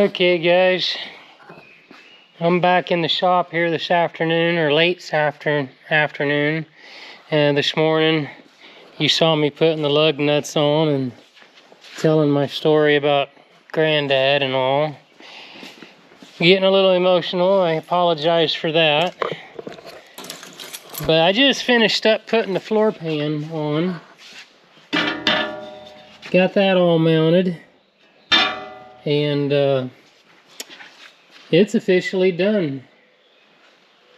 Okay guys, I'm back in the shop here this afternoon, or late afternoon. And this morning you saw me putting the lug nuts on and telling my story about Granddad and all. Getting a little emotional, I apologize for that. But I just finished up putting the floor pan on. Got that all mounted. And it's officially done.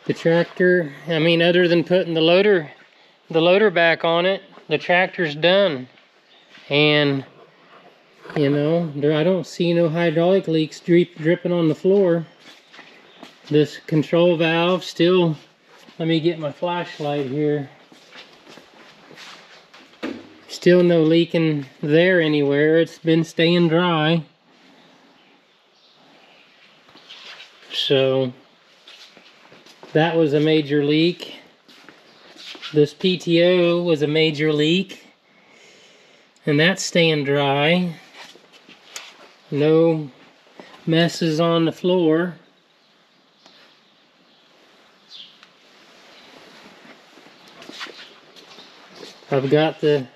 The tractor, I mean, other than putting the loader back on it, the tractor's done. And you know, I don't see no hydraulic leaks dripping on the floor. This control valve still, let me get my flashlight here. Still no leaking there anywhere. It's been staying dry. So that was a major leak. This PTO was a major leak, and that's staying dry. No messes on the floor. I've got the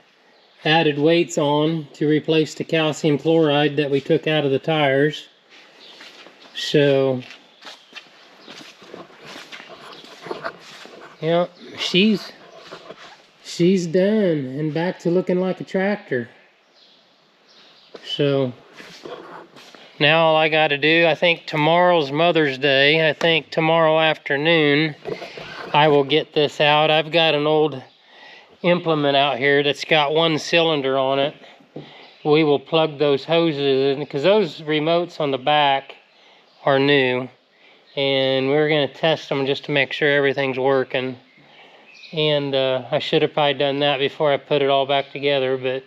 added weights on to replace the calcium chloride that we took out of the tires. So yeah, she's done and back to looking like a tractor. So now all I got to do, I think tomorrow's Mother's Day. I think tomorrow afternoon I will get this out. I've got an old implement out here that's got one cylinder on it. We will plug those hoses in because those remotes on the back are new. And we're going to test them just to make sure everything's working. And I should have probably done that before I put it all back together, but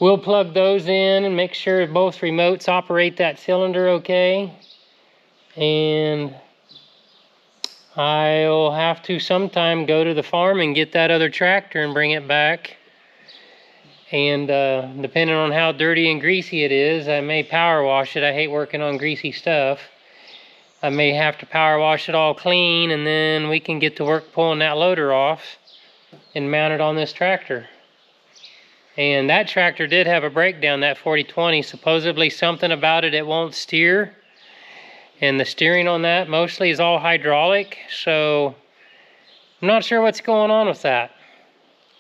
we'll plug those in and make sure both remotes operate that cylinder okay. And I'll have to sometime go to the farm and get that other tractor and bring it back. And depending on how dirty and greasy it is, I may power wash it. I hate working on greasy stuff. I may have to power wash it all clean, and then we can get to work pulling that loader off and mount it on this tractor. And that tractor did have a breakdown, that 4020. Supposedly something about it won't steer. And the steering on that mostly is all hydraulic. So I'm not sure what's going on with that.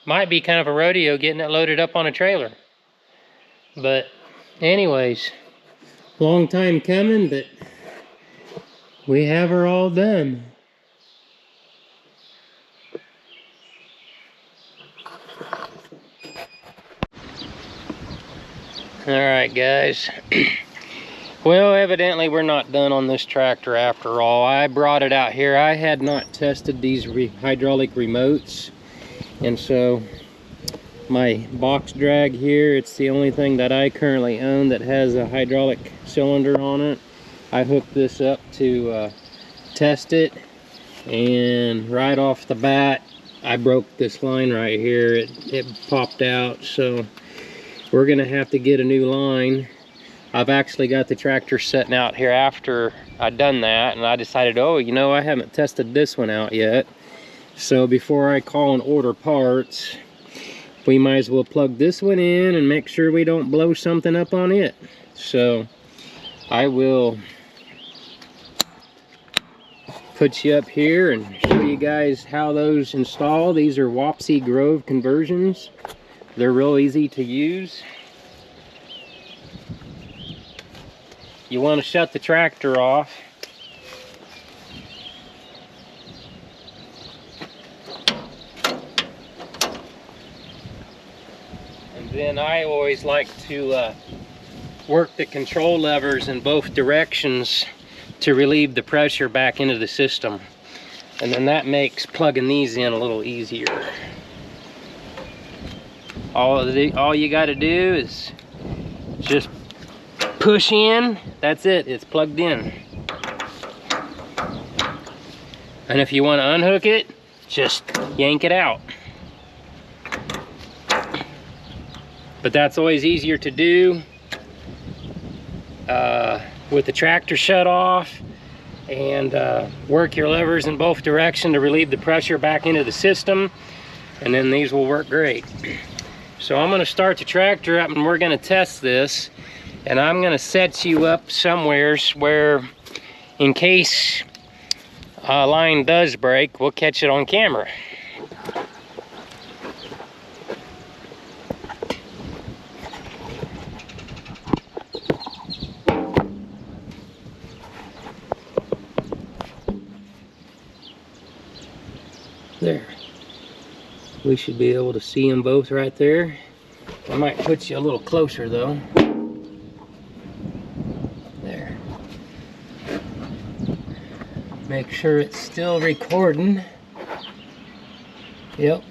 Might be kind of a rodeo getting it loaded up on a trailer. But anyways, long time coming, but we have her all done. Alright guys, well evidently we're not done on this tractor after all. I brought it out here. I had not tested these hydraulic remotes, and so my box drag here, it's the only thing that I currently own that has a hydraulic cylinder on it. I hooked this up to test it, and right off the bat I broke this line right here. It popped out, so we're gonna have to get a new line. I've actually got the tractor setting out here after I'd done that, and I decided, oh, you know, I haven't tested this one out yet. So before I call and order parts, we might as well plug this one in and make sure we don't blow something up on it. So I will put you up here and show you guys how those install. These are Wapsi Grove Conversions. They're real easy to use. You want to shut the tractor off. And then I always like to work the control levers in both directions to relieve the pressure back into the system. And then that makes plugging these in a little easier. All you got to do is just push in. That's it. It's plugged in. And if you want to unhook it, just yank it out. But that's always easier to do with the tractor shut off, and work your levers in both directions to relieve the pressure back into the system, and then these will work great. So I'm going to start the tractor up and we're going to test this, and I'm going to set you up somewheres where, in case a line does break, we'll catch it on camera. There. We should be able to see them both right there. I might put you a little closer though. There. Make sure it's still recording. Yep.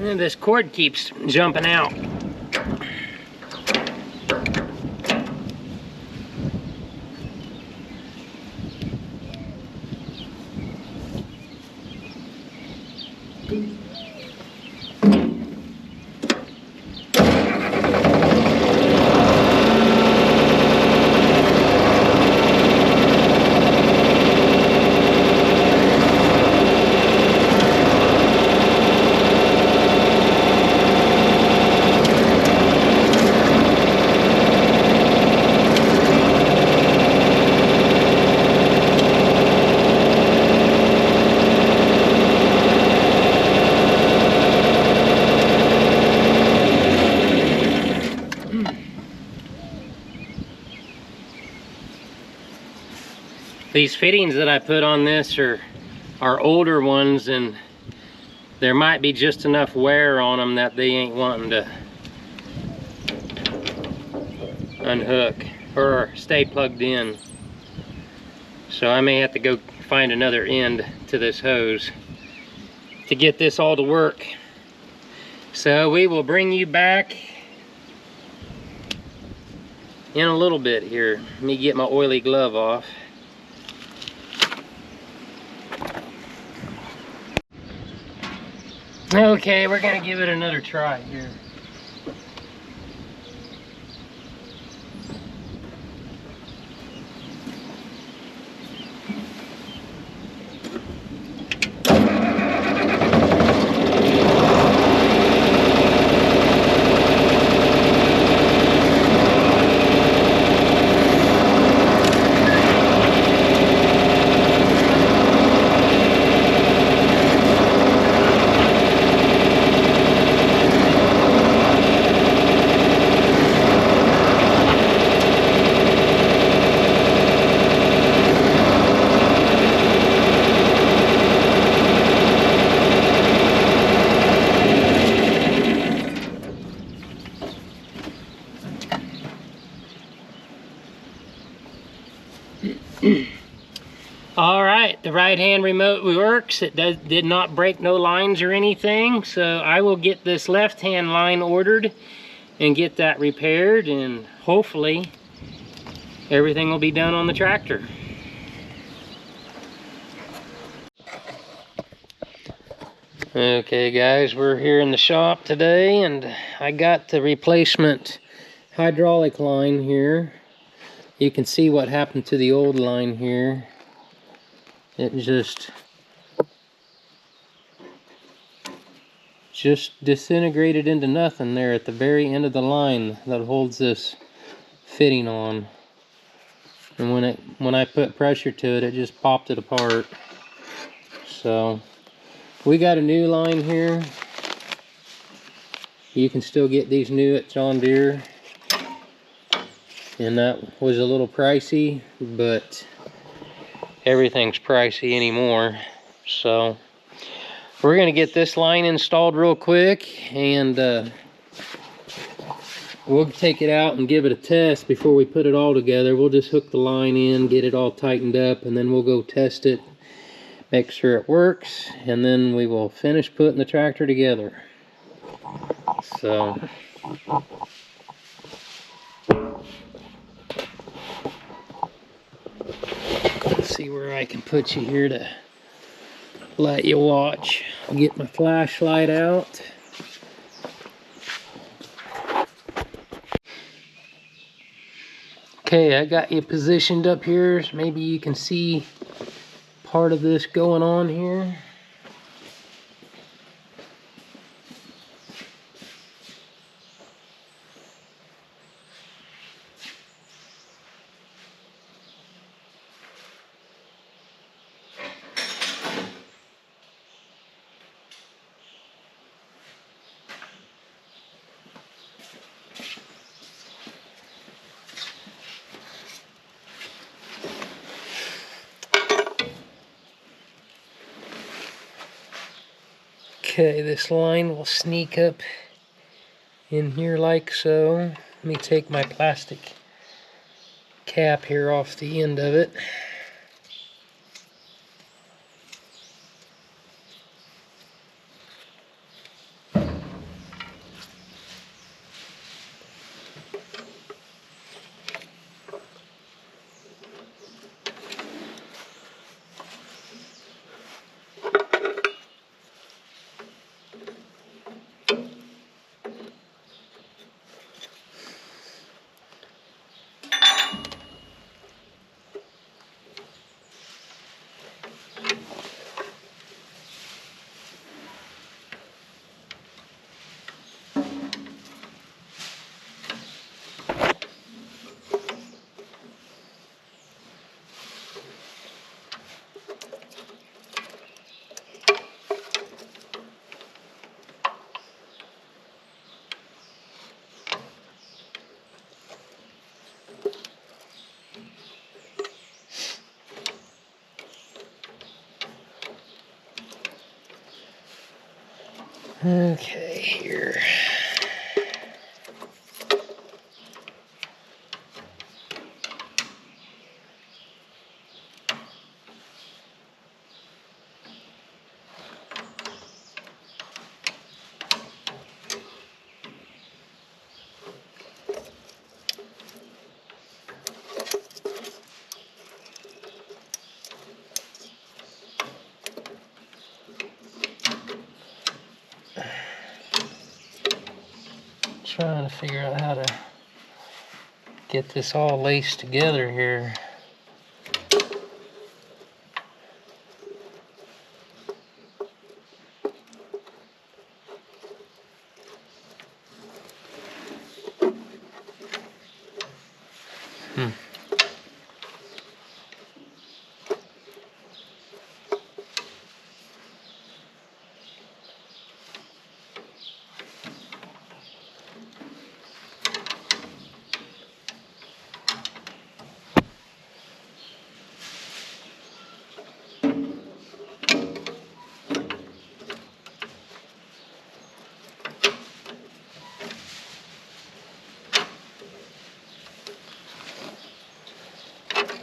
And this cord keeps jumping out. These fittings that I put on this are older ones, and there might be just enough wear on them that they ain't wanting to unhook or stay plugged in. So I may have to go find another end to this hose to get this all to work. So we will bring you back in a little bit here. Let me get my oily glove off. Okay, we're gonna give it another try here. All right, the right-hand remote works. It did not break no lines or anything, so I will get this left-hand line ordered and get that repaired, and hopefully everything will be done on the tractor. Okay guys, we're here in the shop today, and I got the replacement hydraulic line here. You can see what happened to the old line here. It just disintegrated into nothing there at the very end of the line that holds this fitting on. And when I put pressure to it, it just popped it apart. So we got a new line here. You can still get these new at John Deere, and that was a little pricey, but everything's pricey anymore. So we're gonna get this line installed real quick, and we'll take it out and give it a test before we put it all together. We'll just hook the line in, get it all tightened up, and then we'll go test it, make sure it works, and then we will finish putting the tractor together. So let's see where I can put you here to let you watch. I'll get my flashlight out. Okay, I got you positioned up here, so maybe you can see part of this going on here. Okay, this line will sneak up in here like so. Let me take my plastic cap here off the end of it. Okay, here. Trying to figure out how to get this all laced together here.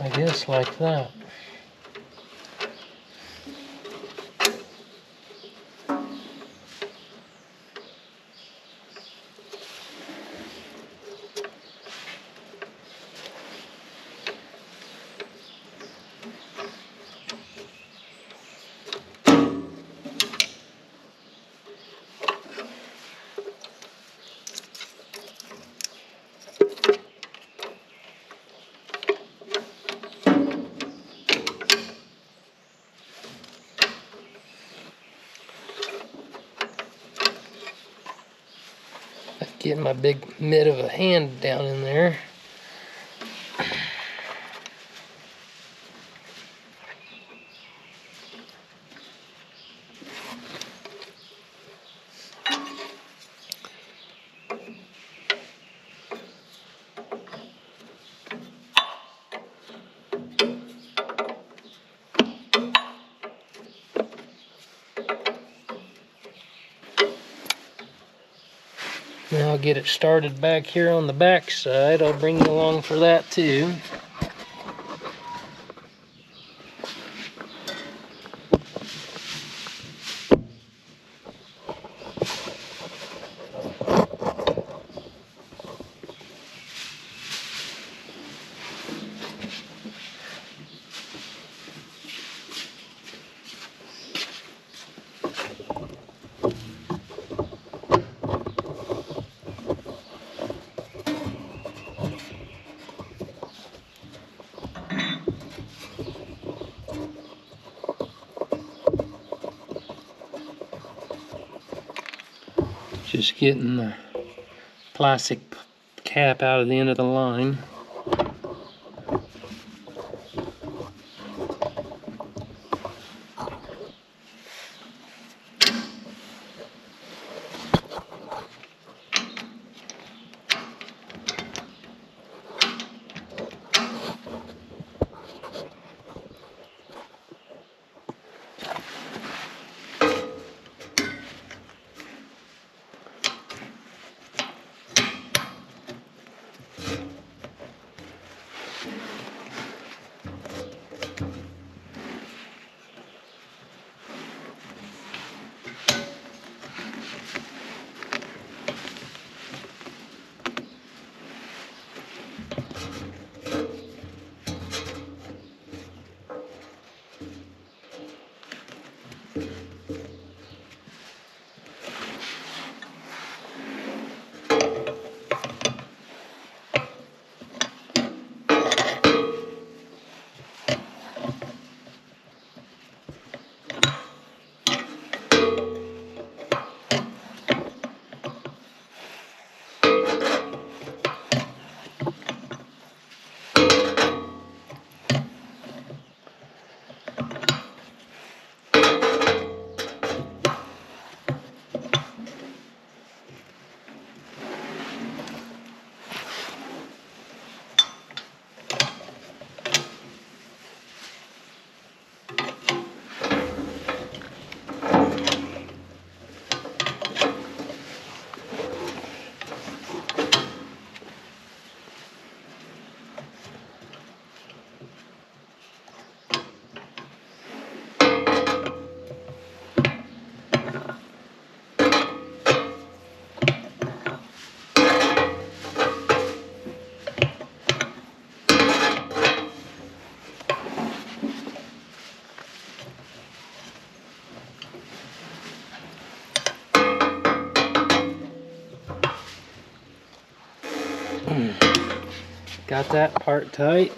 I guess like that. Getting my big mitt of a hand down in there. Now I'll get it started back here on the back side. I'll bring you along for that too. Just getting the plastic cap out of the end of the line. Got that part tight.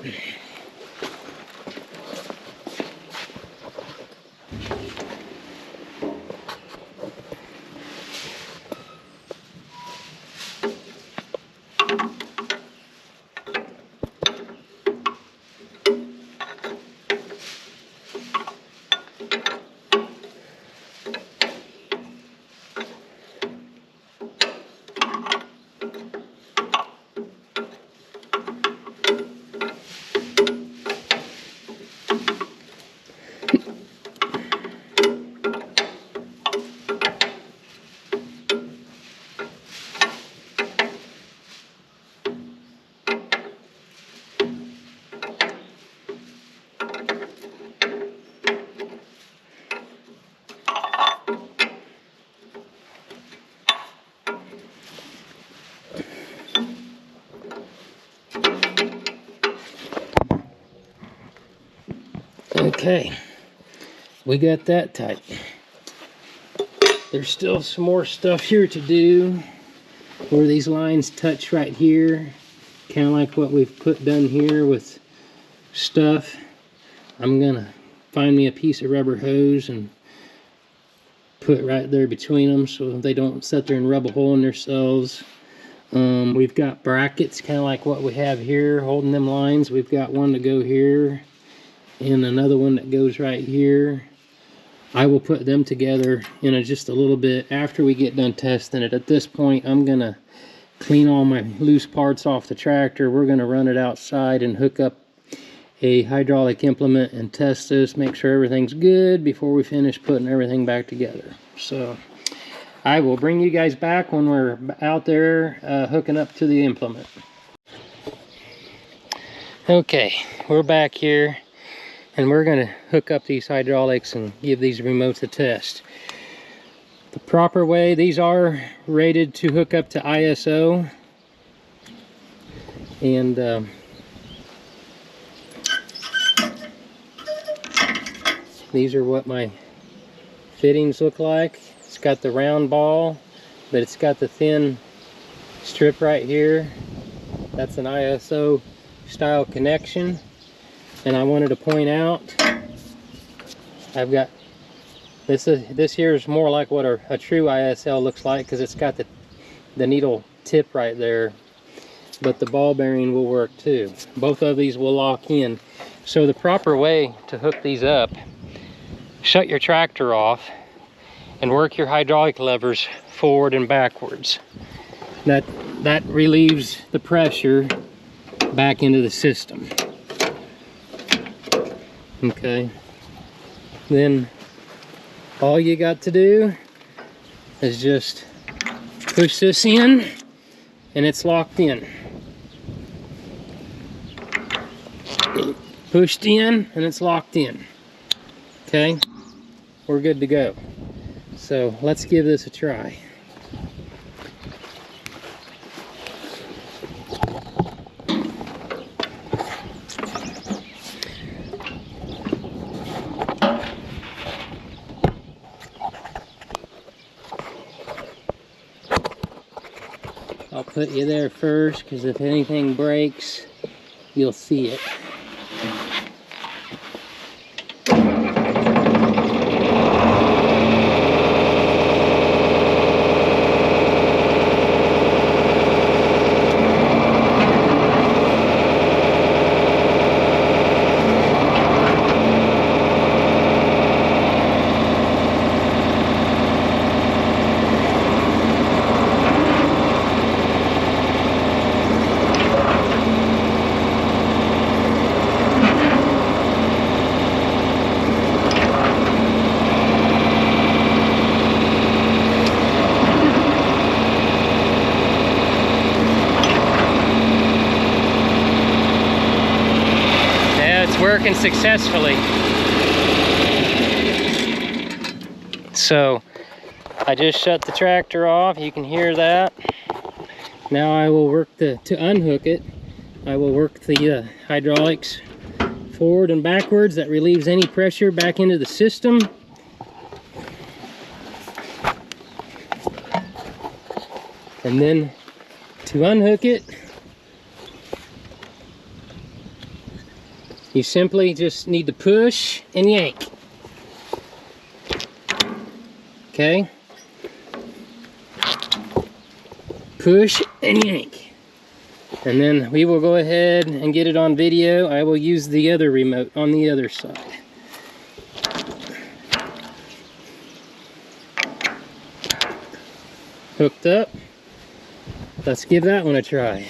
Okay, we got that tight. There's still some more stuff here to do where these lines touch right here, kind of like what we've done here with stuff. I'm gonna find me a piece of rubber hose and put right there between them so they don't sit there and rub a hole in themselves. We've got brackets kind of like what we have here holding them lines. We've got one to go here and another one that goes right here. I will put them together in just a little bit after we get done testing it. At this point, I'm gonna clean all my loose parts off the tractor. We're gonna run it outside and hook up a hydraulic implement and test this, make sure everything's good before we finish putting everything back together. So I will bring you guys back when we're out there hooking up to the implement. Okay, we're back here and we're going to hook up these hydraulics and give these remotes a test. The proper way, these are rated to hook up to ISO, and these are what my fittings look like. It's got the round ball, but it's got the thin strip right here. That's an ISO style connection. And I wanted to point out, I've got this here is more like what a true ISL looks like, because it's got the needle tip right there, but the ball bearing will work too. Both of these will lock in. So the proper way to hook these up, shut your tractor off and work your hydraulic levers forward and backwards. That relieves the pressure back into the system. Okay, then all you got to do is just push this in and it's locked in. Pushed in and it's locked in. Okay, we're good to go. So let's give this a try. I'll put you there first, because if anything breaks, you'll see it. Working successfully. So I just shut the tractor off. You can hear that. Now I will work to unhook it. I will work the hydraulics forward and backwards. That relieves any pressure back into the system. And then to unhook it, you simply just need to push and yank. Okay? Push and yank. And then we will go ahead and get it on video. I will use the other remote on the other side. Hooked up. Let's give that one a try.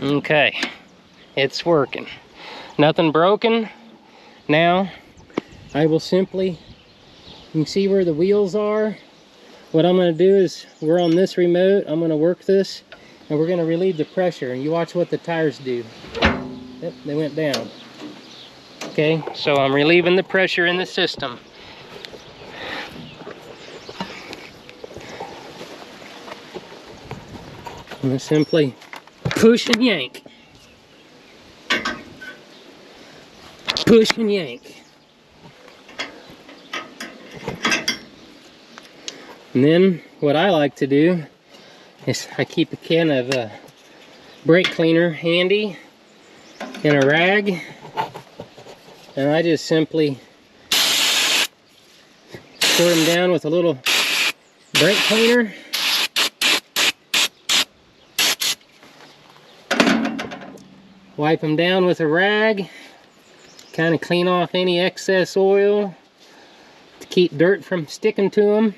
Okay, it's working. Nothing broken. Now, I will simply, you can see where the wheels are. What I'm going to do is, we're on this remote, I'm going to work this, and we're going to relieve the pressure, and you watch what the tires do. Yep, they went down. Okay, so I'm relieving the pressure in the system. I'm going to simply push and yank. Push and yank. And then what I like to do is I keep a can of brake cleaner handy and a rag, and I just simply squirt them down with a little brake cleaner. Wipe them down with a rag, kind of clean off any excess oil to keep dirt from sticking to them.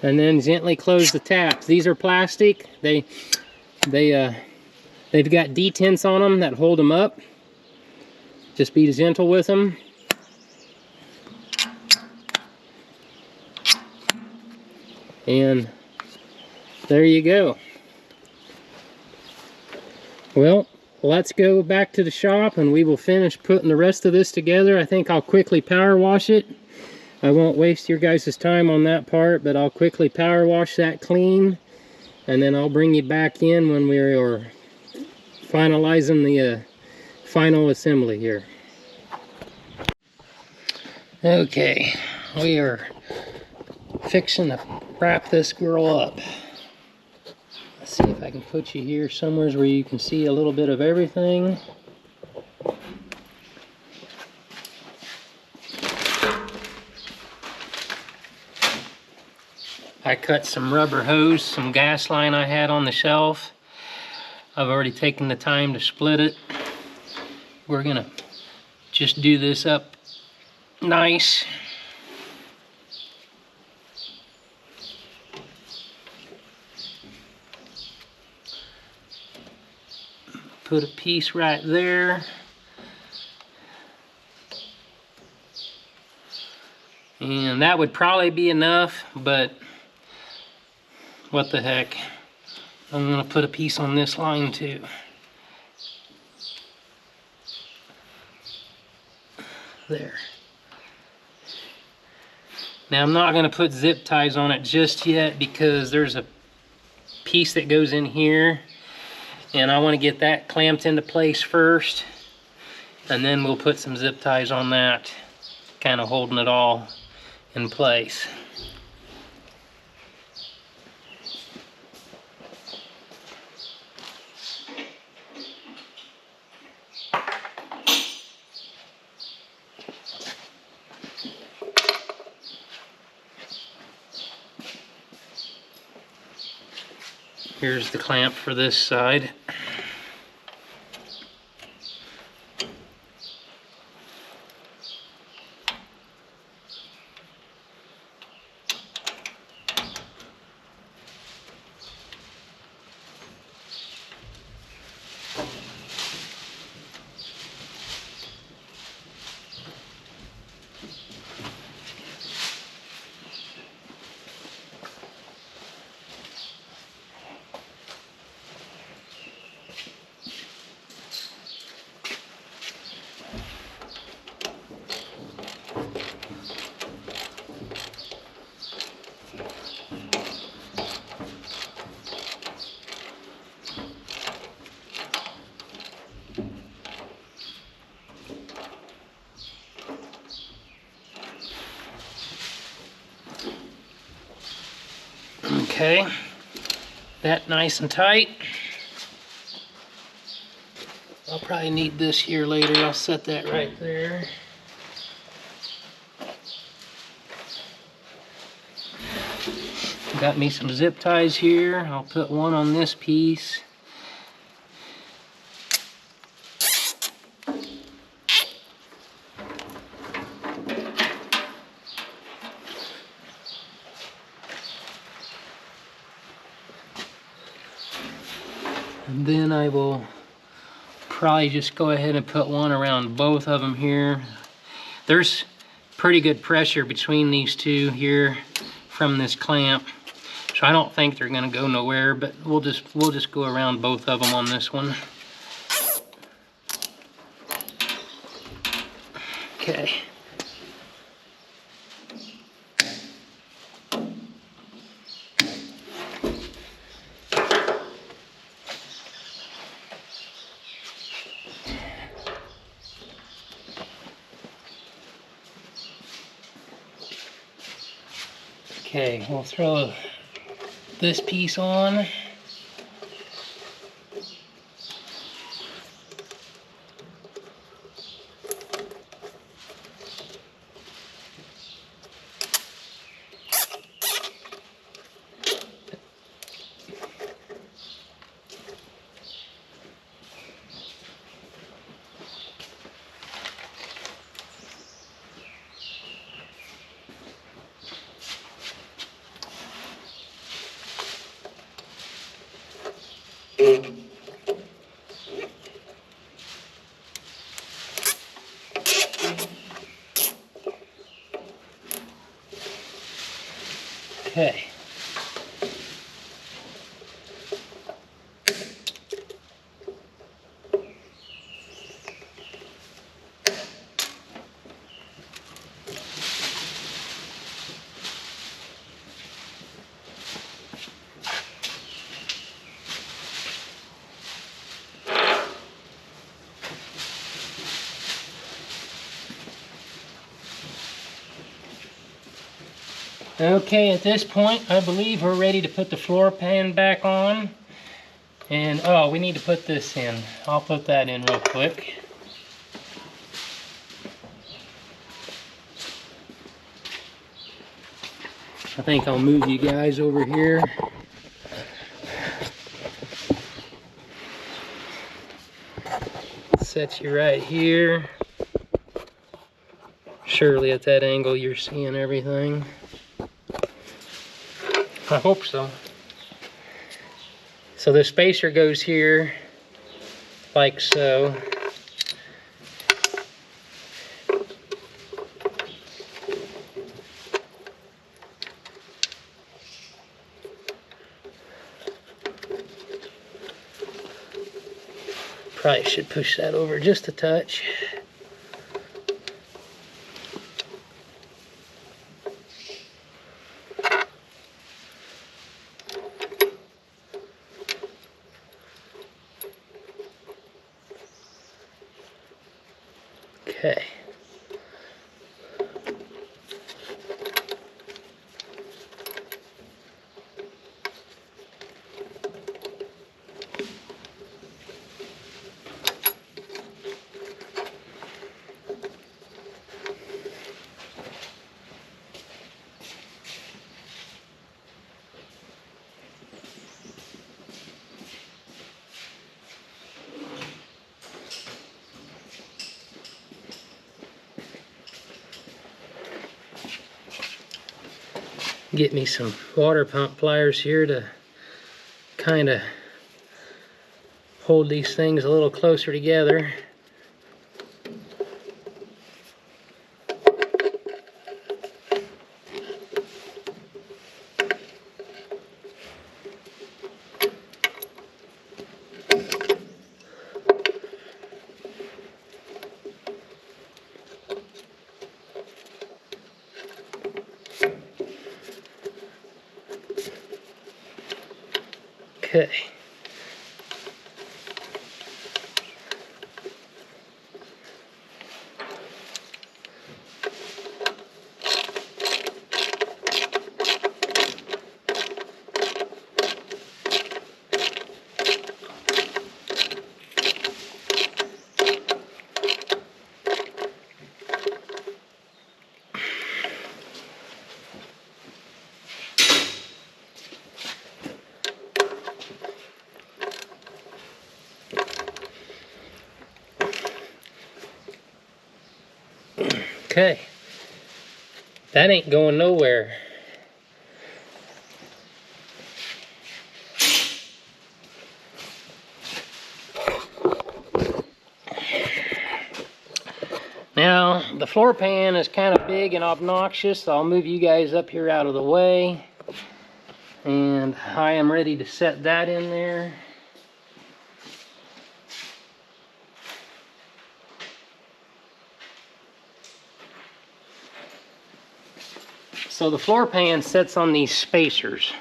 And then gently close the taps. These are plastic. They've got detents on them that hold them up. Just be gentle with them. And there you go. Well, let's go back to the shop and we will finish putting the rest of this together. I think I'll quickly power wash it. I won't waste your guys' time on that part, but I'll quickly power wash that clean, and then I'll bring you back in when we are finalizing the final assembly here. Okay, we are fixing to wrap this girl up. Let's see if I can put you here somewhere where you can see a little bit of everything. I cut some rubber hose, some gas line I had on the shelf. I've already taken the time to split it. We're gonna just do this up nice. Put a piece right there. And that would probably be enough, but what the heck. I'm gonna put a piece on this line too. There. Now I'm not gonna put zip ties on it just yet because there's a piece that goes in here and I want to get that clamped into place first, and then we'll put some zip ties on that, kind of holding it all in place. Here's the clamp for this side. Okay, that nice and tight. I'll probably need this here later. I'll set that right there. Got me some zip ties here. I'll put one on this piece. And then I will probably just go ahead and put one around both of them here. There's pretty good pressure between these two here from this clamp, so I don't think they're going to go nowhere, but we'll just go around both of them on this one. Okay. Okay, we'll throw this piece on. Okay. Okay, at this point, I believe we're ready to put the floor pan back on. And, oh, we need to put this in. I'll put that in real quick. I think I'll move you guys over here. Set you right here. Surely at that angle you're seeing everything. I hope so. So the spacer goes here, like so. Probably should push that over just a touch. Okay. Get me some water pump pliers here to kind of hold these things a little closer together. Okay. Okay, that ain't going nowhere. Now, the floor pan is kind of big and obnoxious, so I'll move you guys up here out of the way. And I am ready to set that in there. So the floor pan sits on these spacers.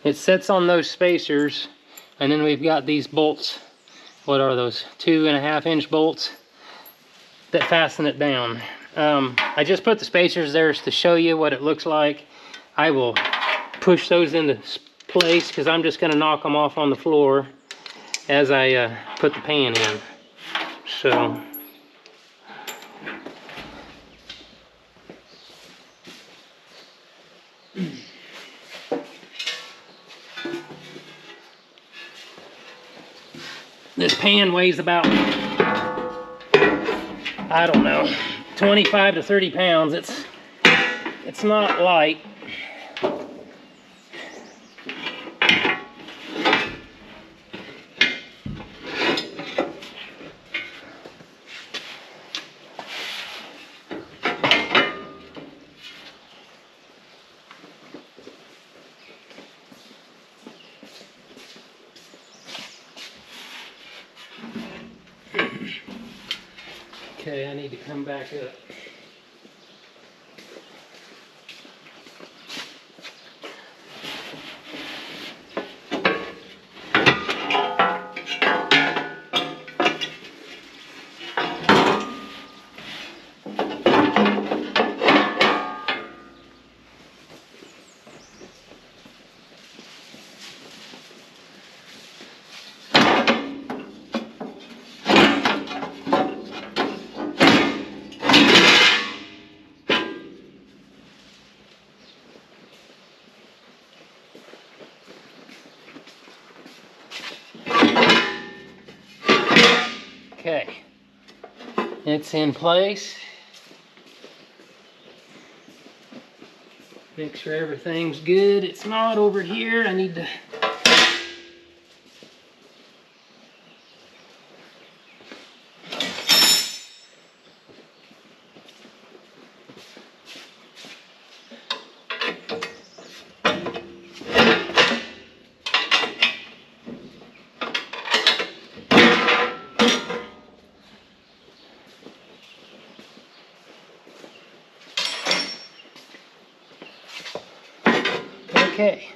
It sits on those spacers, and then we've got these bolts. What are those? 2.5 inch bolts that fasten it down. I just put the spacers there to show you what it looks like. I will push those into place because I'm just going to knock them off on the floor as I put the pan in. So this pan weighs about, I don't know, 25 to 30 pounds. It's not light. Okay, I need to come back up. Okay, it's in place. Make sure everything's good. It's not over here. I need to okay.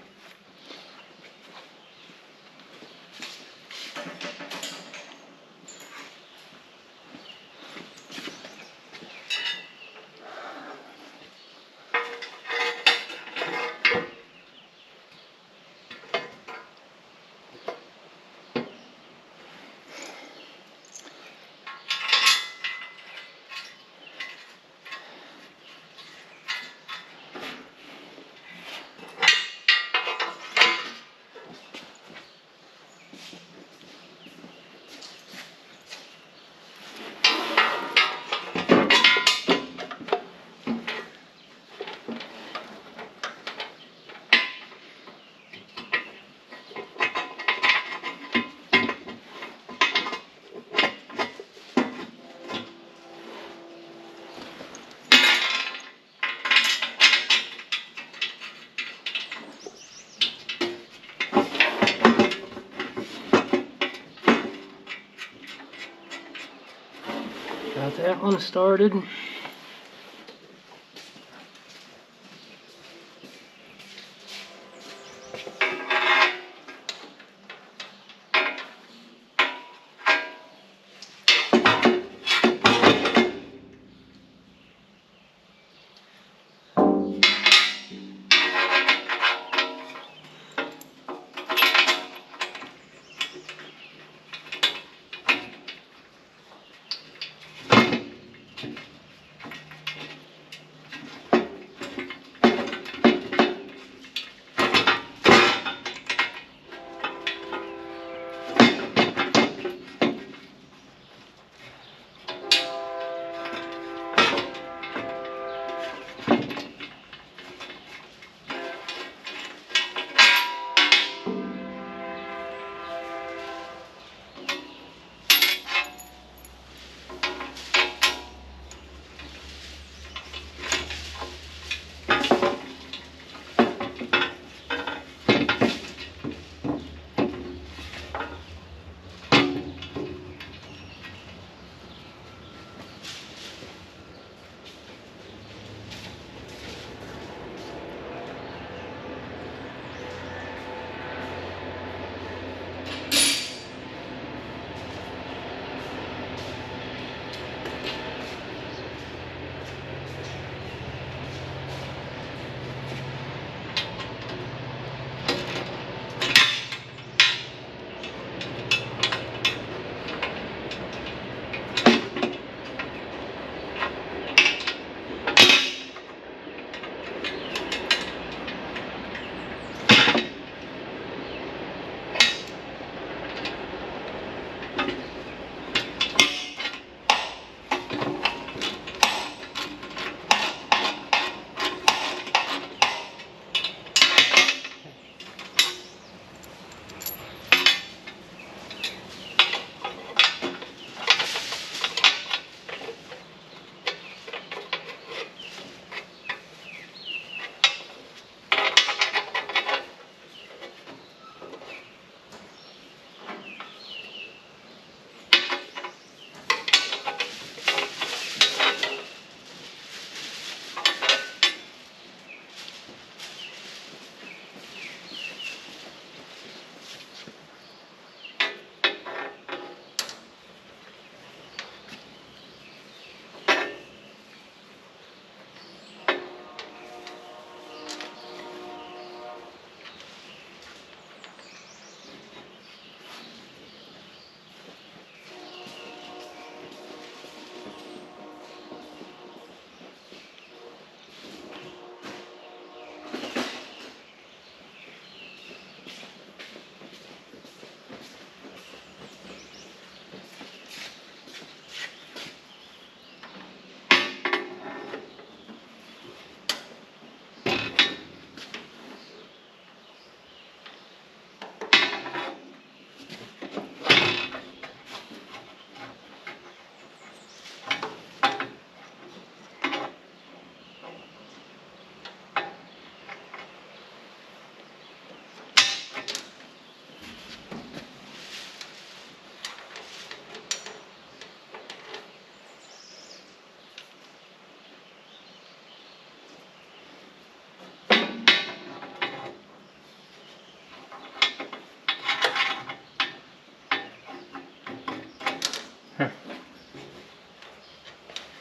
Got that one started.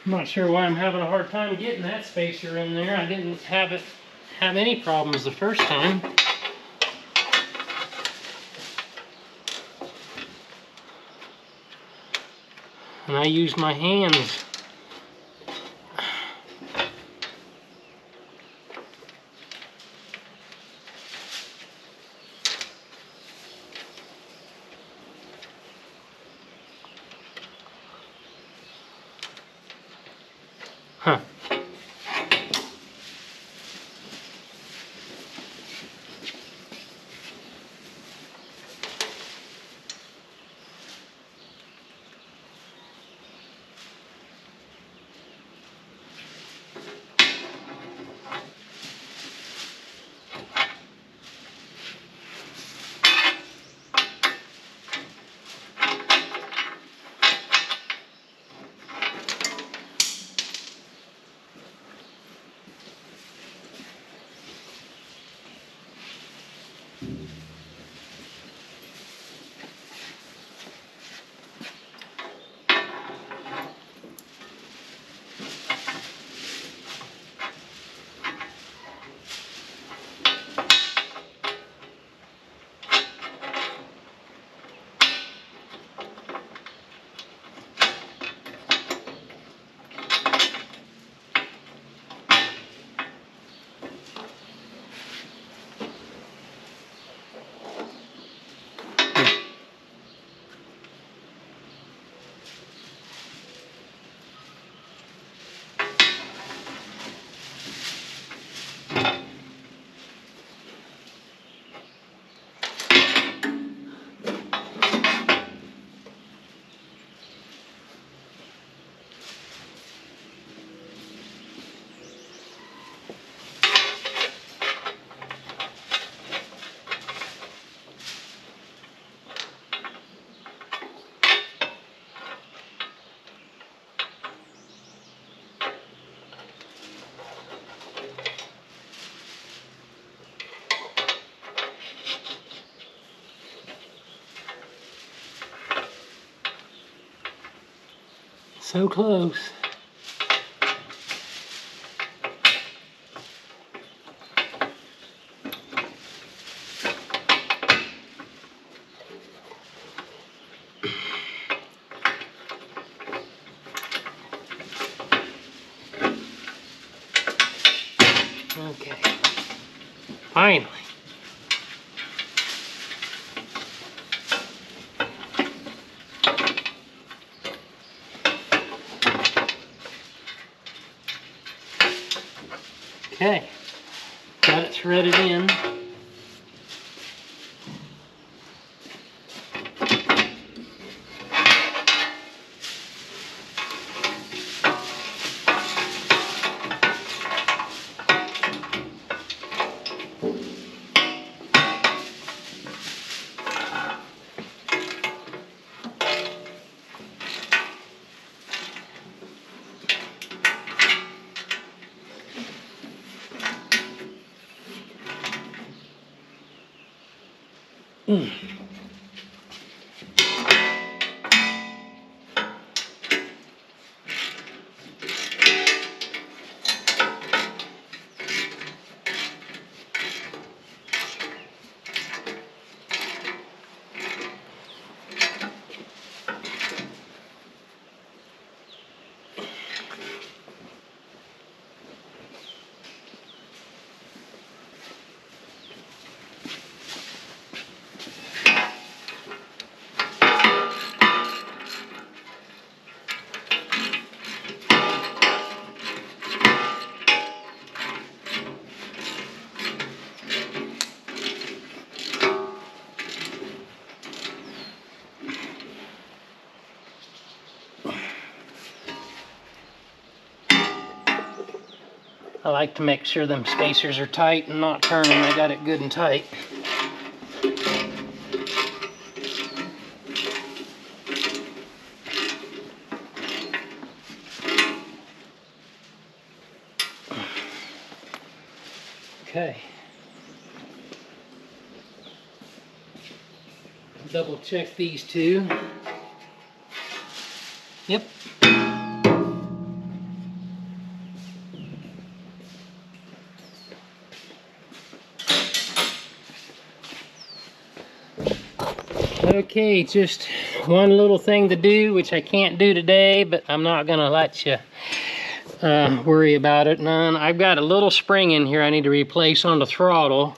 I'm not sure why I'm having a hard time getting that spacer in there. I didn't have any problems the first time. And I use my hands. Huh. So close. Okay. Finally. Okay, got it threaded in. I like to make sure them spacers are tight and not turning. I got it good and tight. Okay. Double check these two. Yep. Okay, just one little thing to do, which I can't do today, but I'm not gonna let you worry about it none. I've got a little spring in here I need to replace on the throttle.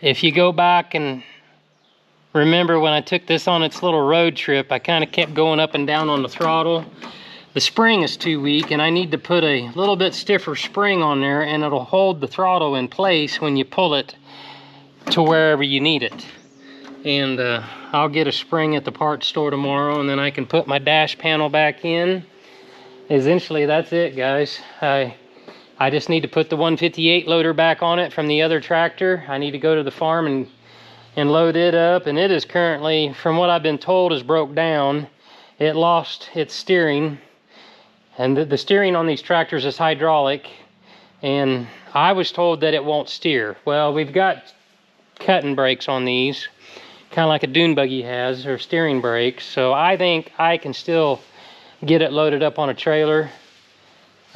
If you go back and remember when I took this on its little road trip, I kind of kept going up and down on the throttle. The spring is too weak, and I need to put a little bit stiffer spring on there, and it'll hold the throttle in place when you pull it to wherever you need it. And I'll get a spring at the parts store tomorrow, and then I can put my dash panel back in. Essentially, that's it, guys. I just need to put the 158 loader back on it from the other tractor. I need to go to the farm and load it up, and it is currently, from what I've been told, is broke down. It lost its steering, and the steering on these tractors is hydraulic, and I was told that it won't steer. Well, we've got cutting brakes on these, kind of like a dune buggy has, or steering brakes, so I think I can still get it loaded up on a trailer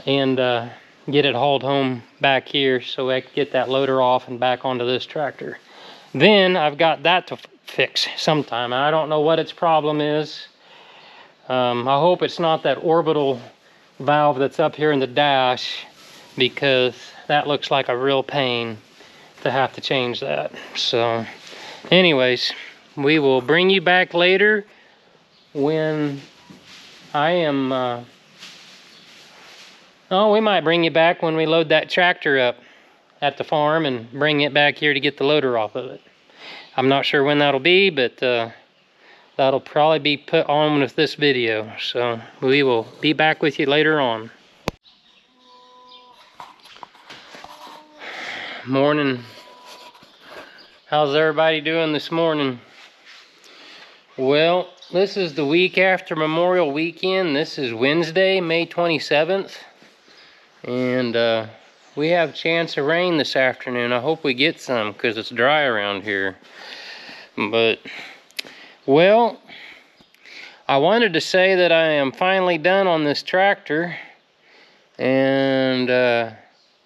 and get it hauled home back here so I can get that loader off and back onto this tractor. Then I've got that to fix sometime. I don't know what its problem is. I hope it's not that orbital valve that's up here in the dash, because that looks like a real pain to have to change that. So anyways, we will bring you back later when I am oh, we might bring you back when we load that tractor up at the farm and bring it back here to get the loader off of it. I'm not sure when that'll be, but that'll probably be put on with this video. So we will be back with you later on. Morning. How's everybody doing this morning? Well, this is the week after Memorial Weekend. This is Wednesday, May 27th. And we have a chance of rain this afternoon. I hope we get some, because it's dry around here. But, well, I wanted to say that I am finally done on this tractor, and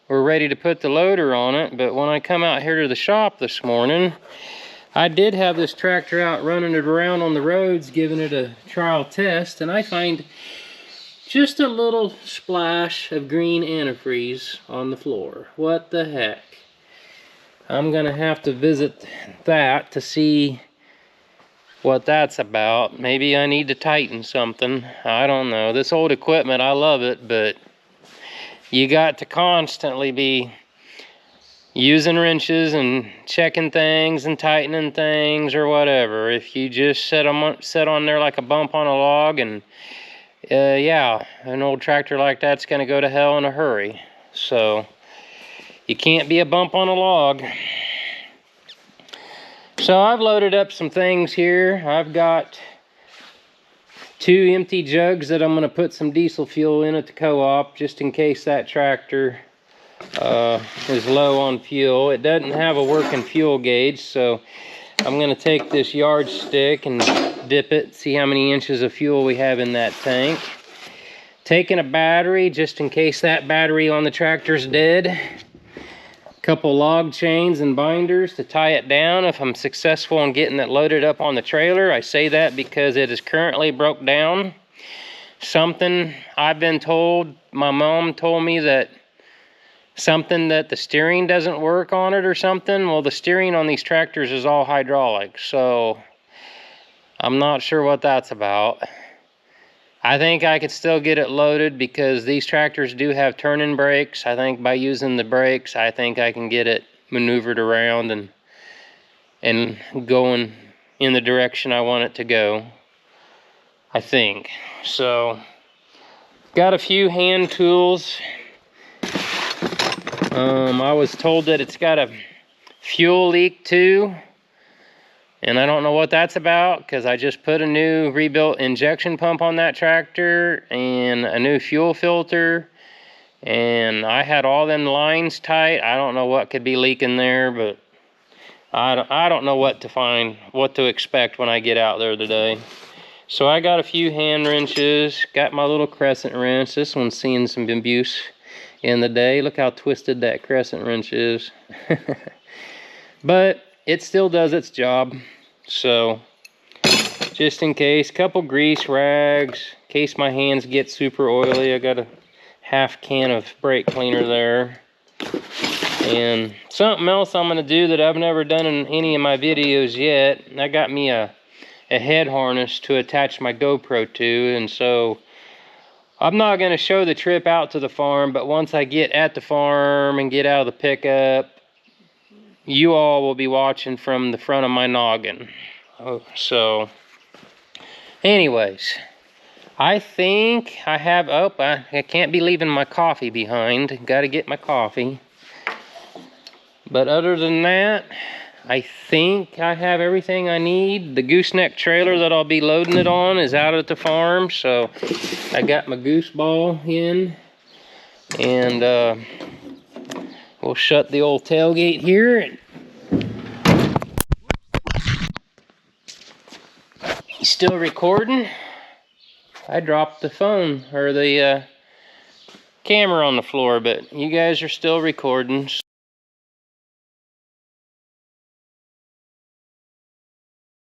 we're ready to put the loader on it. But when I come out here to the shop this morning, I did have this tractor out running it around on the roads, giving it a trial test, and I find just a little splash of green antifreeze on the floor. What the heck? I'm gonna have to visit that to see what that's about. Maybe I need to tighten something. I don't know. This old equipment, I love it, but you got to constantly be using wrenches and checking things and tightening things or whatever. If you just set on there like a bump on a log, and yeah, an old tractor like that's gonna go to hell in a hurry. So you can't be a bump on a log. So I've loaded up some things here. I've got 2 empty jugs that I'm gonna put some diesel fuel in at the co-op, just in case that tractor is low on fuel. It doesn't have a working fuel gauge, so I'm gonna take this yardstick and dip it, see how many inches of fuel we have in that tank. Taking a battery, just in case that battery on the tractor's dead. Couple log chains and binders to tie it down if I'm successful in getting it loaded up on the trailer. I say that because it is currently broke down. Something I've been told, my mom told me that something that the steering doesn't work on it or something. Well, the steering on these tractors is all hydraulic, so I'm not sure what that's about. I think I could still get it loaded because these tractors do have turning brakes. I think by using the brakes, I think I can get it maneuvered around and going in the direction I want it to go, I think. So, got a few hand tools. I was told that it's got a fuel leak too, and I don't know what that's about, because I just put a new rebuilt injection pump on that tractor and a new fuel filter, and I had all them lines tight. I don't know what could be leaking there, but I don't know what to expect when I get out there today. So I got a few hand wrenches, got my little crescent wrench. This one's seeing some abuse in the day. Look how twisted that crescent wrench is. But it still does its job. So just in case. Couple grease rags, in case my hands get super oily. I got a half can of brake cleaner there. And something else I'm gonna do that I've never done in any of my videos yet, I got me a head harness to attach my GoPro to, and so I'm not gonna show the trip out to the farm, but once I get at the farm and get out of the pickup, you all will be watching from the front of my noggin. So anyways, I think I have, I can't be leaving my coffee behind. Gotta get my coffee. But other than that, I think I have everything I need. The gooseneck trailer that I'll be loading it on is out at the farm, so I got my goose ball in. And we'll shut the old tailgate here. You still recording? I dropped the phone, or the camera on the floor, but you guys are still recording.